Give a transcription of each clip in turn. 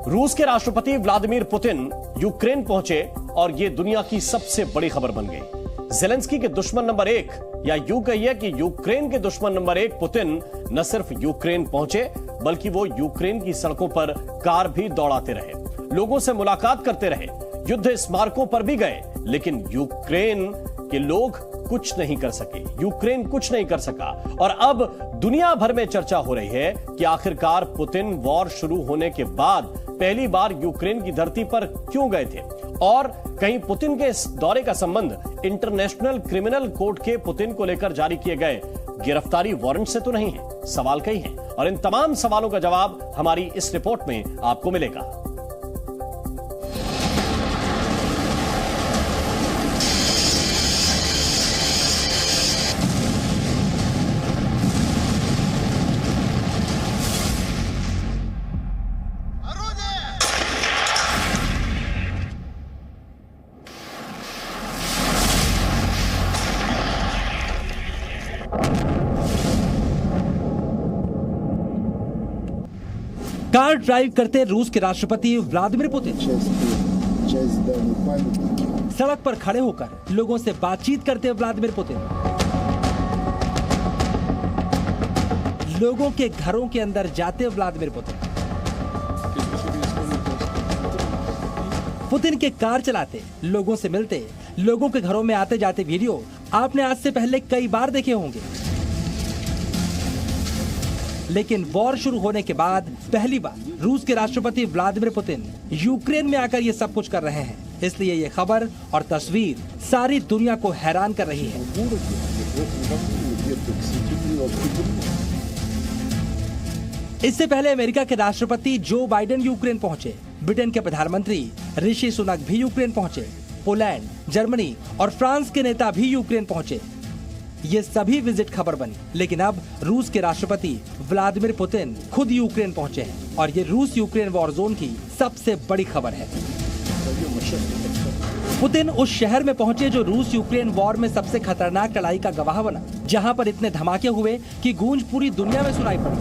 रूस के राष्ट्रपति व्लादिमीर पुतिन यूक्रेन पहुंचे और यह दुनिया की सबसे बड़ी खबर बन गई। जेलेंस्की के दुश्मन नंबर 1, या यूं कहिए कि यूक्रेन के दुश्मन नंबर 1 पुतिन न सिर्फ यूक्रेन पहुंचे, बल्कि वो यूक्रेन की सड़कों पर कार भी दौड़ाते रहे, लोगों से मुलाकात करते रहे, युद्ध स्मारकों पर भी गए, लेकिन यूक्रेन के लोग कुछ नहीं कर सके, यूक्रेन कुछ नहीं कर सका। और अब दुनिया भर में चर्चा हो रही है कि आखिरकार पुतिन वॉर शुरू होने के बाद पहली बार यूक्रेन की धरती पर क्यों गए थे, और कहीं पुतिन के इस दौरे का संबंध इंटरनेशनल क्रिमिनल कोर्ट के पुतिन को लेकर जारी किए गए गिरफ्तारी वारंट से तो नहीं है। सवाल कई हैं और इन तमाम सवालों का जवाब हमारी इस रिपोर्ट में आपको मिलेगा। कार ड्राइव करते रूस के राष्ट्रपति व्लादिमीर पुतिन सड़क पर खड़े होकर लोगों से बातचीत करते व्लादिमीर पुतिन लोगों के घरों के अंदर जाते व्लादिमीर पुतिन के कार चलाते, लोगों से मिलते, लोगों के घरों में आते जाते वीडियो आपने आज से पहले कई बार देखे होंगे। लेकिन वॉर शुरू होने के बाद पहली बार रूस के राष्ट्रपति व्लादिमीर पुतिन यूक्रेन में आकर ये सब कुछ कर रहे हैं। इसलिए ये खबर और तस्वीर सारी दुनिया को हैरान कर रही है। इससे पहले अमेरिका के राष्ट्रपति जो बाइडेन यूक्रेन पहुंचे, ब्रिटेन के प्रधानमंत्री ऋषि सुनक भी यूक्रेन पहुंचे, पोलैंड, जर्मनी और फ्रांस के नेता भी यूक्रेन पहुंचे। ये सभी विजिट खबर बनी, लेकिन अब रूस के राष्ट्रपति व्लादिमीर पुतिन खुद यूक्रेन पहुंचे हैं और ये रूस यूक्रेन वॉर जोन की सबसे बड़ी खबर है। पुतिन उस शहर में पहुंचे जो रूस यूक्रेन वॉर में सबसे खतरनाक लड़ाई का गवाह बना, जहां पर इतने धमाके हुए कि गूंज पूरी दुनिया में सुनाई पड़ी।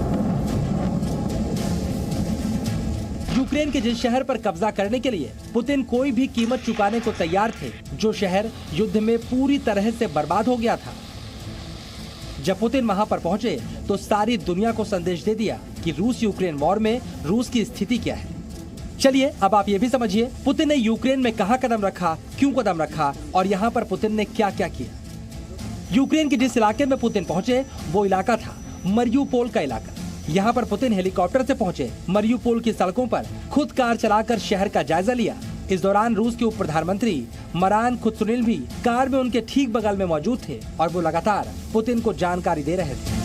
यूक्रेन के जिस शहर पर कब्जा करने के लिए पुतिन कोई भी कीमत चुकाने को तैयार थे, जो शहर युद्ध में पूरी तरह से बर्बाद हो गया था। जब पुतिन वहां पर पहुंचे तो सारी दुनिया को संदेश दे दिया कि रूस यूक्रेन वॉर में रूस की स्थिति क्या है। चलिए अब आप ये भी समझिए पुतिन ने यूक्रेन में कहां कदम रखा, क्यों कदम रखा और यहां पर पुतिन ने क्या क्या किया। यूक्रेन के जिस इलाके में पुतिन पहुंचे वो इलाका था मरियुपोल का इलाका। यहाँ पर पुतिन हेलीकॉप्टर से पहुंचे, मरियुपोल की सड़कों पर खुद कार चलाकर शहर का जायजा लिया। इस दौरान रूस के उप प्रधानमंत्री मरान खुत्सुनिल भी कार में उनके ठीक बगल में मौजूद थे और वो लगातार पुतिन को जानकारी दे रहे थे।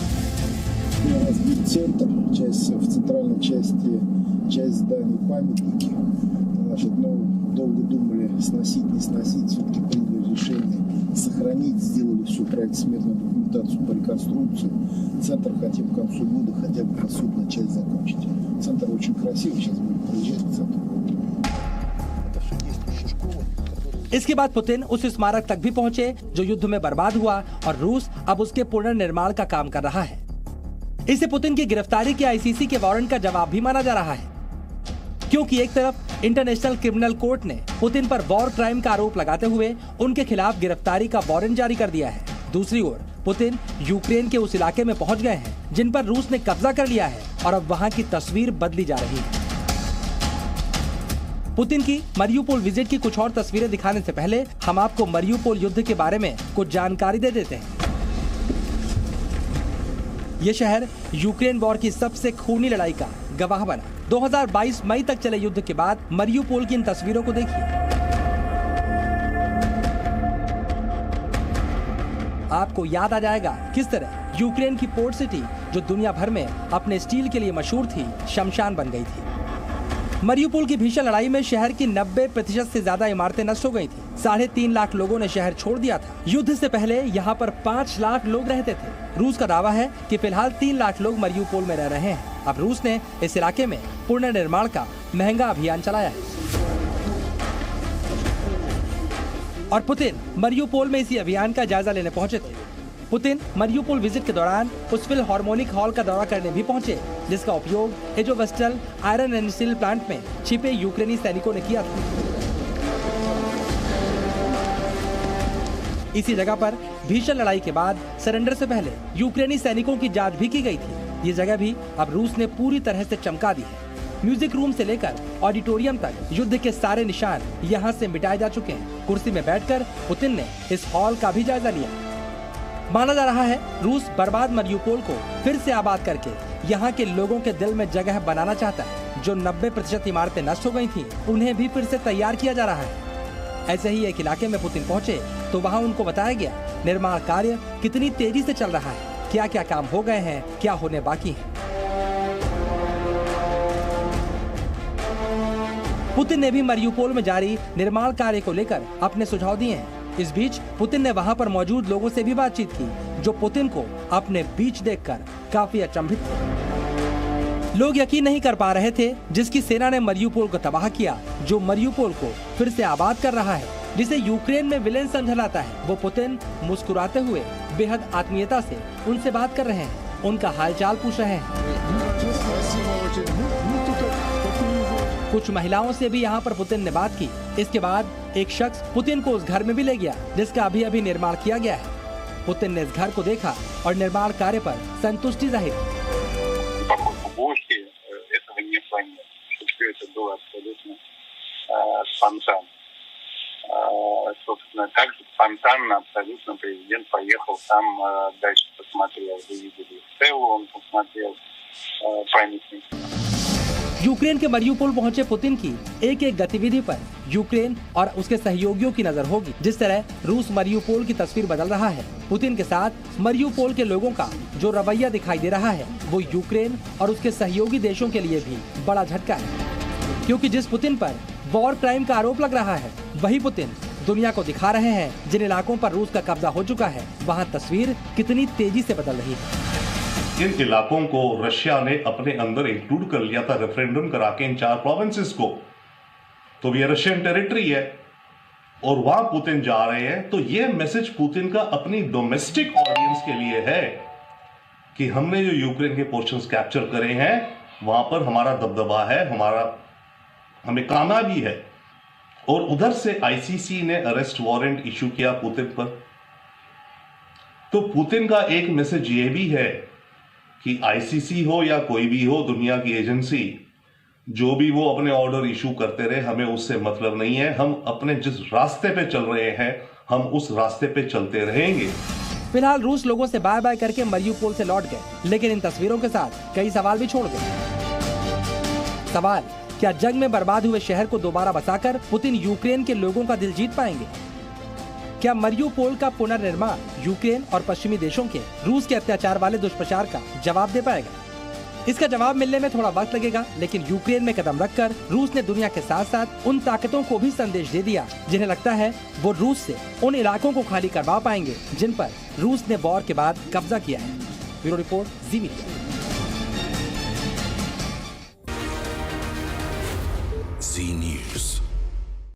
сохранить, сделали всю проектно-сметную документацию по реконструкции. Центр хотим к концу года хотя бы посудную часть закончить. Центр очень красивый, сейчас будем проезжать к центру. Это все действующая школа. इसके बाद पुतिन उस स्मारक तक भी पहुंचे जो युद्ध में बर्बाद हुआ और रूस अब उसके पुनर्निर्माण का काम कर रहा है। इसे पुतिन की गिरफ्तारी के आईसीसी के वारंट का जवाब भी माना जा रहा है, क्योंकि एक तरफ इंटरनेशनल क्रिमिनल कोर्ट ने पुतिन पर वॉर क्राइम का आरोप लगाते हुए उनके खिलाफ गिरफ्तारी का वारंट जारी कर दिया है। दूसरी ओर पुतिन यूक्रेन के उस इलाके में पहुंच गए हैं जिन पर रूस ने कब्जा कर लिया है और अब वहां की तस्वीर बदली जा रही है। पुतिन की मरियुपोल विजिट की कुछ और तस्वीरें दिखाने से पहले हम आपको मरियुपोल युद्ध के बारे में कुछ जानकारी दे देते हैं। ये शहर यूक्रेन वॉर की सबसे खूनी लड़ाई का गवाह बना। 2022 मई तक चले युद्ध के बाद मरियुपोल की इन तस्वीरों को देखिए। आपको याद आ जाएगा किस तरह यूक्रेन की पोर्ट सिटी, जो दुनिया भर में अपने स्टील के लिए मशहूर थी, शमशान बन गई थी। मरियुपोल की भीषण लड़ाई में शहर की 90% से ज्यादा इमारतें नष्ट हो गई थी। 3.5 लाख लोगों ने शहर छोड़ दिया था। युद्ध से पहले यहाँ पर 5 लाख लोग रहते थे। रूस का दावा है कि फिलहाल 3 लाख लोग मरियुपोल में रह रहे हैं। अब रूस ने इस इलाके में पुनर्निर्माण का महंगा अभियान चलाया है और पुतिन मरियुपोल में इसी अभियान का जायजा लेने पहुंचे थे। पुतिन मरियुपोल विजिट के दौरान उस फिलहार्मोनिक हॉल का दौरा करने भी पहुंचे, जिसका उपयोग एजोवेस्टल आयरन एंड स्टील प्लांट में छिपे यूक्रेनी सैनिकों ने किया था। इसी जगह पर भीषण लड़ाई के बाद सरेंडर से पहले यूक्रेनी सैनिकों की जांच भी की गई थी। ये जगह भी अब रूस ने पूरी तरह से चमका दी है। म्यूजिक रूम से लेकर ऑडिटोरियम तक युद्ध के सारे निशान यहाँ से मिटाए जा चुके हैं। कुर्सी में बैठकर पुतिन ने इस हॉल का भी जायजा लिया। माना जा रहा है रूस बर्बाद मरियुपोल को फिर से आबाद करके यहाँ के लोगों के दिल में जगह बनाना चाहता है। जो 90% इमारतें नष्ट हो गई थी, उन्हें भी फिर से तैयार किया जा रहा है। ऐसे ही एक इलाके में पुतिन पहुंचे तो वहाँ उनको बताया गया निर्माण कार्य कितनी तेजी से चल रहा है, क्या क्या काम हो गए हैं, क्या होने बाकी है। पुतिन ने भी मरियुपोल में जारी निर्माण कार्य को लेकर अपने सुझाव दिए हैं। इस बीच पुतिन ने वहां पर मौजूद लोगों से भी बातचीत की, जो पुतिन को अपने बीच देखकर काफी अचंभित थे। लोग यकीन नहीं कर पा रहे थे जिसकी सेना ने मरियुपोल को तबाह किया, जो मरियुपोल को फिर से आबाद कर रहा है, जिसे यूक्रेन में विलेन समझा जाता है। वो पुतिन मुस्कुराते हुए बेहद आत्मीयता से उनसे बात कर रहे हैं, उनका हालचाल पूछ रहे हैं। कुछ महिलाओं से भी यहाँ पर पुतिन ने बात की। इसके बाद एक शख्स पुतिन को उस घर में भी ले गया जिसका अभी निर्माण किया गया है। पुतिन ने इस घर को देखा और निर्माण कार्य पर संतुष्टि जाहिर की। Собственно, также спонтанно абсолютно президент поехал там, дальше посмотрел, вы видели Стеллу, он посмотрел памятник. यूक्रेन के मरियुपोल पहुंचे पुतिन की एक एक गतिविधि पर यूक्रेन और उसके सहयोगियों की नजर होगी। जिस तरह रूस मरियुपोल की तस्वीर बदल रहा है, पुतिन के साथ मरियुपोल के लोगों का जो रवैया दिखाई दे रहा है, वो यूक्रेन और उसके सहयोगी देशों के लिए भी बड़ा झटका है। क्योंकि जिस पुतिन पर वॉर क्राइम का आरोप लग रहा है, वही पुतिन दुनिया को दिखा रहे हैं जिन इलाकों पर रूस का कब्जा हो चुका है, वहाँ तस्वीर कितनी तेजी से बदल रही है। इन इलाकों को रशिया ने अपने अंदर इंक्लूड कर लिया था रेफरेंडम करा के इन 4 प्रोविंसेस को, तो ये रशियन टेरिटरी है और वहां पुतिन जा रहे हैं। तो ये मैसेज पुतिन का अपनी डोमेस्टिक ऑडियंस के लिए है कि हमने जो यूक्रेन के पोर्शंस कैप्चर करे हैं, वहां पर हमारा दबदबा है, हमें कामयाबी है। और उधर से आईसीसी ने अरेस्ट वारंट इशू किया पुतिन पर। तो पुतिन का एक मैसेज ये भी है कि आईसीसी हो या कोई भी हो, दुनिया की एजेंसी, जो भी वो अपने ऑर्डर इशू करते रहे, हमें उससे मतलब नहीं है। हम अपने जिस रास्ते पे चल रहे हैं, हम उस रास्ते पे चलते रहेंगे। फिलहाल रूस लोगों से बाय बाय करके मरियुपोल से लौट गए, लेकिन इन तस्वीरों के साथ कई सवाल भी छोड़ गए। सवाल, क्या जंग में बर्बाद हुए शहर को दोबारा बसाकर पुतिन यूक्रेन के लोगों का दिल जीत पाएंगे? क्या मरियुपोल का पुनर्निर्माण यूक्रेन और पश्चिमी देशों के रूस के अत्याचार वाले दुष्प्रचार का जवाब दे पाएगा? इसका जवाब मिलने में थोड़ा वक्त लगेगा, लेकिन यूक्रेन में कदम रखकर रूस ने दुनिया के साथ साथ उन ताकतों को भी संदेश दे दिया जिन्हें लगता है वो रूस से उन इलाकों को खाली करवा पाएंगे जिन पर रूस ने वॉर के बाद कब्जा किया है। ब्यूरो रिपोर्ट, जी मीडिया। जी